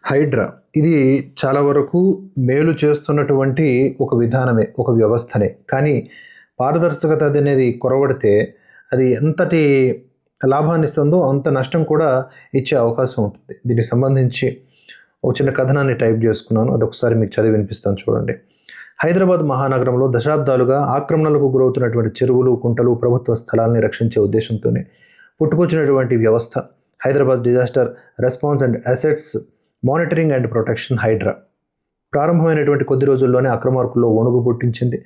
హైడ్రా ఇది చాలా వరకు మేలు చేస్తున్నటువంటి ఒక విధానమే, ఒక వ్యవస్థనే. కానీ పారదర్శకత అనేది కొరవడితే అది ఎంతటి లాభాన్నిస్తుందో అంత నష్టం కూడా ఇచ్చే అవకాశం ఉంటుంది. దీనికి సంబంధించి ఒక చిన్న కథనాన్ని టైప్ చేసుకున్నాను. అదొకసారి మీకు చదివి వినిపిస్తాను చూడండి. హైదరాబాద్ మహానగరంలో దశాబ్దాలుగా ఆక్రమణలకు గురవుతున్నటువంటి చెరువులు, కుంటలు, ప్రభుత్వ స్థలాల్ని రక్షించే ఉద్దేశంతోనే పుట్టుకొచ్చినటువంటి వ్యవస్థ Hyderabad disaster response and assets monitoring and protection Hydraa. ప్రారంభమైనటువంటి కొద్ది రోజుల్లోనే అక్రమార్కుల్లో వణుగు పుట్టించింది.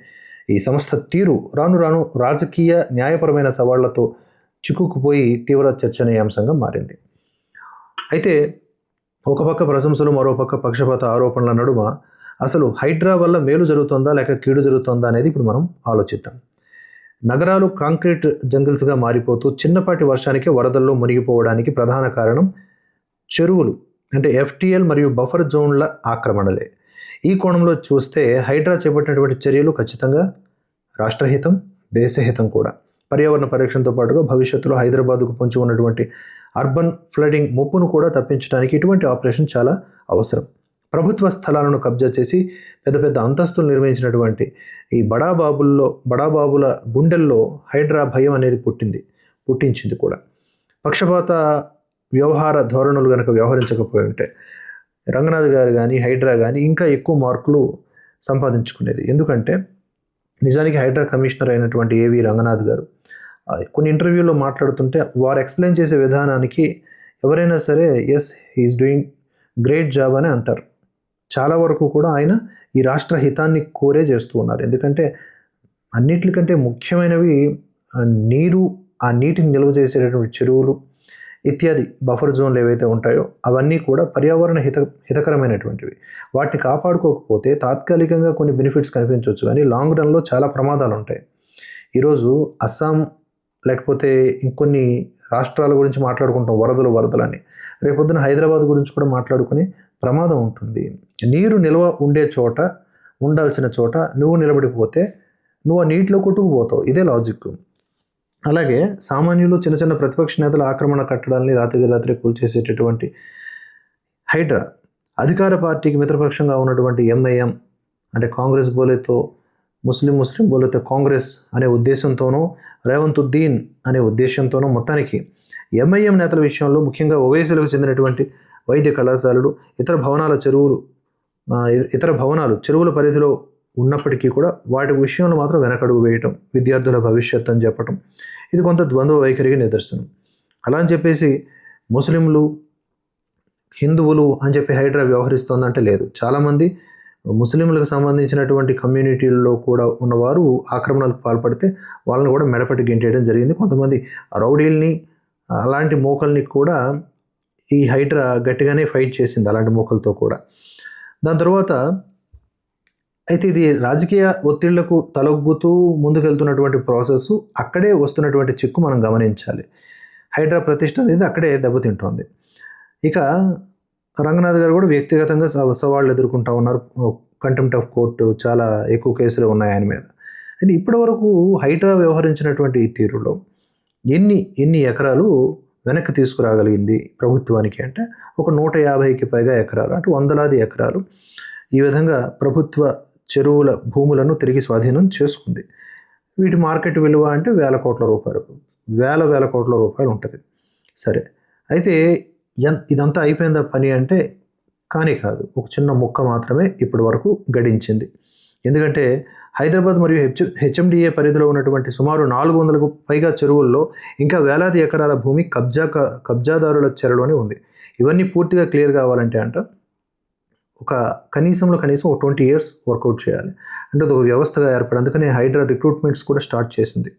ఈ సంస్థ తీరు రాను రాను రాజకీయ న్యాయపరమైన సవాళ్లతో చిక్కుకుపోయి తీవ్ర చర్చనీయాంశంగా మారింది. అయితే ఒక పక్క ప్రశంసలు, మరోపక్క పక్షపాత ఆరోపణల నడుమ అసలు హైడ్రా వల్ల మేలు జరుగుతుందా లేక కీడు జరుగుతుందా అనేది ఇప్పుడు మనం ఆలోచిద్దాం. నగరాలు కాంక్రీట్ జంగిల్స్గా మారిపోతూ చిన్నపాటి వర్షానికే వరదల్లో మునిగిపోవడానికి ప్రధాన కారణం చెరువులు, అంటే ఎఫ్టీఎల్ మరియు బఫర్ జోన్ల ఆక్రమణలే. ఈ కోణంలో చూస్తే హైడ్రా చేపట్టినటువంటి చర్యలు ఖచ్చితంగా రాష్ట్రహితం, దేశహితం కూడా. పర్యావరణ పరిరక్షణతో పాటుగా భవిష్యత్తులో హైదరాబాద్కు పొంచి ఉన్నటువంటి అర్బన్ ఫ్లడింగ్ ముప్పును కూడా తప్పించడానికి ఇటువంటి ఆపరేషన్ చాలా అవసరం. ప్రభుత్వ స్థలాలను కబ్జా చేసి పెద్ద పెద్ద అంతస్తులు నిర్మించినటువంటి ఈ బడాబాబుల గుండెల్లో హైడ్రా భయం అనేది పుట్టించింది కూడా. పక్షపాత వ్యవహార ధోరణులు కనుక వ్యవహరించకపోయి ఉంటే రంగనాథ్ గారు కానీ హైడ్రా కానీ ఇంకా ఎక్కువ మార్కులు సంపాదించుకునేది. ఎందుకంటే నిజానికి హైడ్రా కమిషనర్ అయినటువంటి ఏవి రంగనాథ్ గారు కొన్ని ఇంటర్వ్యూలో మాట్లాడుతుంటే వారు ఎక్స్ప్లెయిన్ చేసే విధానానికి ఎవరైనా సరే yes he is doing great job అని అంటారు. చాలా వరకు కూడా ఆయన ఈ రాష్ట్ర హితాన్ని కోరే చేస్తూ ఉన్నారు. ఎందుకంటే అన్నిటికంటే ముఖ్యమైనవి నీరు, ఆ నీటిని నిల్వ చేసేటటువంటి చెరువులు ఇత్యాది బఫర్ జోన్లు ఏవైతే ఉంటాయో అవన్నీ కూడా పర్యావరణ హితకరమైనటువంటివి. వాటిని కాపాడుకోకపోతే తాత్కాలికంగా కొన్ని బెనిఫిట్స్ కనిపించవచ్చు, కానీ లాంగ్ రన్లో చాలా ప్రమాదాలు ఉంటాయి. ఈరోజు అస్సాం లేకపోతే ఇంకొన్ని రాష్ట్రాల గురించి మాట్లాడుకుంటాం, వరదలని. రేపొద్దున హైదరాబాద్ గురించి కూడా మాట్లాడుకునే ప్రమాదం ఉంటుంది. నీరు నిల్వ ఉండాల్సిన చోట నువ్వు నిలబడిపోతే నువ్వు ఆ నీటిలో కొట్టుకుపోతావు. ఇదే లాజిక్. అలాగే సామాన్యులు, చిన్న చిన్న ప్రతిపక్ష నేతల ఆక్రమణ కట్టడాల్ని రాత్రి కూల్చేసేటటువంటి హైడ్రా అధికార పార్టీకి మిత్రపక్షంగా ఉన్నటువంటి ఎంఐఎం, అంటే కాంగ్రెస్ బోలేతో ముస్లిం బోలేతో కాంగ్రెస్ అనే ఉద్దేశంతోనో, రేవంతుద్దీన్ అనే ఉద్దేశంతోనో మొత్తానికి ఎంఐఎం నేతల విషయంలో ముఖ్యంగా ఓవైసీలకు చెందినటువంటి వైద్య కళాశాలలు, ఇతర భవనాలు చెరువుల పరిధిలో ఉన్నప్పటికీ కూడా వాటి విషయంలో మాత్రం వెనకడుగు వేయటం, విద్యార్థుల భవిష్యత్తు అని చెప్పటం, ఇది కొంత ద్వంద్వ వైఖరికి నిదర్శనం. అలా అని చెప్పేసి ముస్లింలు, హిందువులు అని చెప్పి హైడ్రా వ్యవహరిస్తోందంటే లేదు. చాలామంది ముస్లింలకు సంబంధించినటువంటి కమ్యూనిటీల్లో కూడా ఉన్నవారు ఆక్రమణలకు పాల్పడితే వాళ్ళని కూడా మెడపట్టి గెంటేయడం జరిగింది. కొంతమంది రౌడీల్ని, అలాంటి మోకల్ని కూడా ఈ హైడ్రా గట్టిగానే ఫైట్ చేసింది, అలాంటి మోకలతో కూడా. దాని తర్వాత అయితే ఇది రాజకీయ ఒత్తిళ్లకు తలొగ్గుతూ ముందుకెళ్తున్నటువంటి ప్రాసెస్. అక్కడే వస్తున్నటువంటి చిక్కు మనం గమనించాలి. హైడ్రా ప్రతిష్ట అనేది అక్కడే దెబ్బతింటోంది. ఇక రంగనాథ్ గారు కూడా వ్యక్తిగతంగా సవాళ్ళు ఎదుర్కొంటూ ఉన్నారు. కంటెంప్ట్ ఆఫ్ కోర్టు చాలా ఎక్కువ కేసులు ఉన్నాయి ఆయన మీద. అయితే ఇప్పటివరకు హైడ్రా వ్యవహరించినటువంటి ఈ తీరులో ఎన్ని ఎకరాలు వెనక్కి తీసుకురాగలిగింది ప్రభుత్వానికి అంటే ఒక 150కి పైగా ఎకరాలు, అంటే వందలాది ఎకరాలు ఈ విధంగా ప్రభుత్వ చెరువుల భూములను తిరిగి స్వాధీనం చేసుకుంది. వీటి మార్కెట్ విలువ అంటే వేల కోట్ల రూపాయలు ఉంటుంది. సరే, అయితే ఇదంతా అయిపోయిందా పని అంటే కాదు. ఒక చిన్న ముక్క మాత్రమే ఇప్పటి వరకు గడించింది. ఎందుకంటే హైదరాబాద్ మరియు హెచ్ఎండిఏ పరిధిలో ఉన్నటువంటి సుమారు 400కు పైగా చెరువుల్లో ఇంకా వేలాది ఎకరాల భూమి కబ్జాదారుల చెరలోనే ఉంది. ఇవన్నీ పూర్తిగా క్లియర్ కావాలంటే కనీసం ఒక 20 years వర్కౌట్ చేయాలి. అంటే అది ఒక వ్యవస్థగా ఏర్పడి, అందుకనే హైడ్రా రిక్రూట్మెంట్స్ కూడా స్టార్ట్ చేసింది.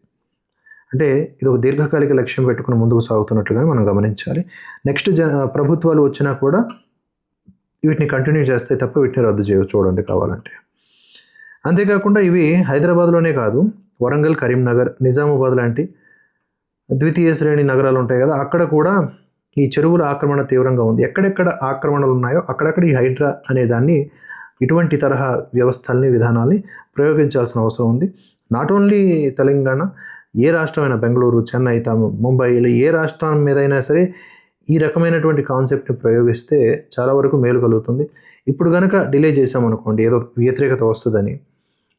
అంటే ఇది ఒక దీర్ఘకాలిక లక్ష్యం పెట్టుకుని ముందుకు సాగుతున్నట్లుగా మనం గమనించాలి. నెక్స్ట్ ప్రభుత్వాలు వచ్చినా కూడా వీటిని కంటిన్యూ చేస్తాయి తప్ప వీటిని రద్దు చేయవు, చూడండి కావాలంటే. అంతేకాకుండా ఇవి హైదరాబాద్లోనే కాదు, వరంగల్, కరీంనగర్, నిజామాబాద్ లాంటి ద్వితీయ శ్రేణి నగరాలు ఉంటాయి కదా, అక్కడ కూడా ఈ చెరువుల ఆక్రమణ తీవ్రంగా ఉంది. ఎక్కడెక్కడ ఆక్రమణలు ఉన్నాయో అక్కడక్కడ ఈ హైడ్రా అనే దాన్ని, ఇటువంటి తరహా వ్యవస్థల్ని, విధానాల్ని ప్రయోగించాల్సిన అవసరం ఉంది. నాట్ ఓన్లీ తెలంగాణ, ఏ రాష్ట్రమైనా, బెంగళూరు, చెన్నై, ముంబై, ఏ రాష్ట్రం మీదైనా సరే ఈ రకమైనటువంటి కాన్సెప్ట్ని ప్రయోగిస్తే చాలా వరకు మేలు కలుగుతుంది. ఇప్పుడు కనుక డిలే చేసామనుకోండి, ఏదో వ్యతిరేకత వస్తుందని,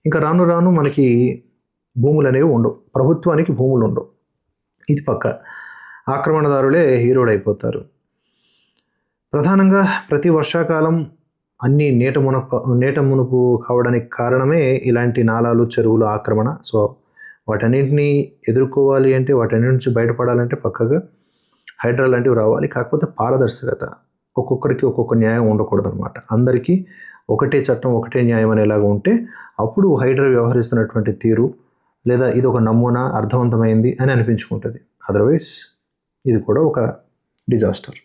ఇంకా రాను రాను మనకి భూములు అనేవి ఉండవు, ప్రభుత్వానికి భూములు ఉండవు. ఇది పక్క. ఆక్రమణదారులే హీరోలు అయిపోతారు. ప్రధానంగా ప్రతి వర్షాకాలం అన్నీ నీట మునుపు కావడానికి కారణమే ఇలాంటి నాలాలు, చెరువులు ఆక్రమణ. సో వాటన్నింటినీ ఎదుర్కోవాలి అంటే, వాటన్నింటి నుంచి బయటపడాలంటే పక్కగా హైడ్రా లాంటివి రావాలి. కాకపోతే పారదర్శకత, ఒక్కొక్కరికి ఒక్కొక్క న్యాయం ఉండకూడదు అనమాట. అందరికీ ఒకటే చట్టం, ఒకటే న్యాయం అనేలాగా ఉంటే అప్పుడు హైడ్రా వ్యవహరిస్తున్నటువంటి తీరు, లేదా ఇది ఒక నమూనా, అర్థవంతమైంది అని అనిపించుకుంటుంది. అదర్వైజ్ ఇది కూడా ఒక డిజాస్టర్.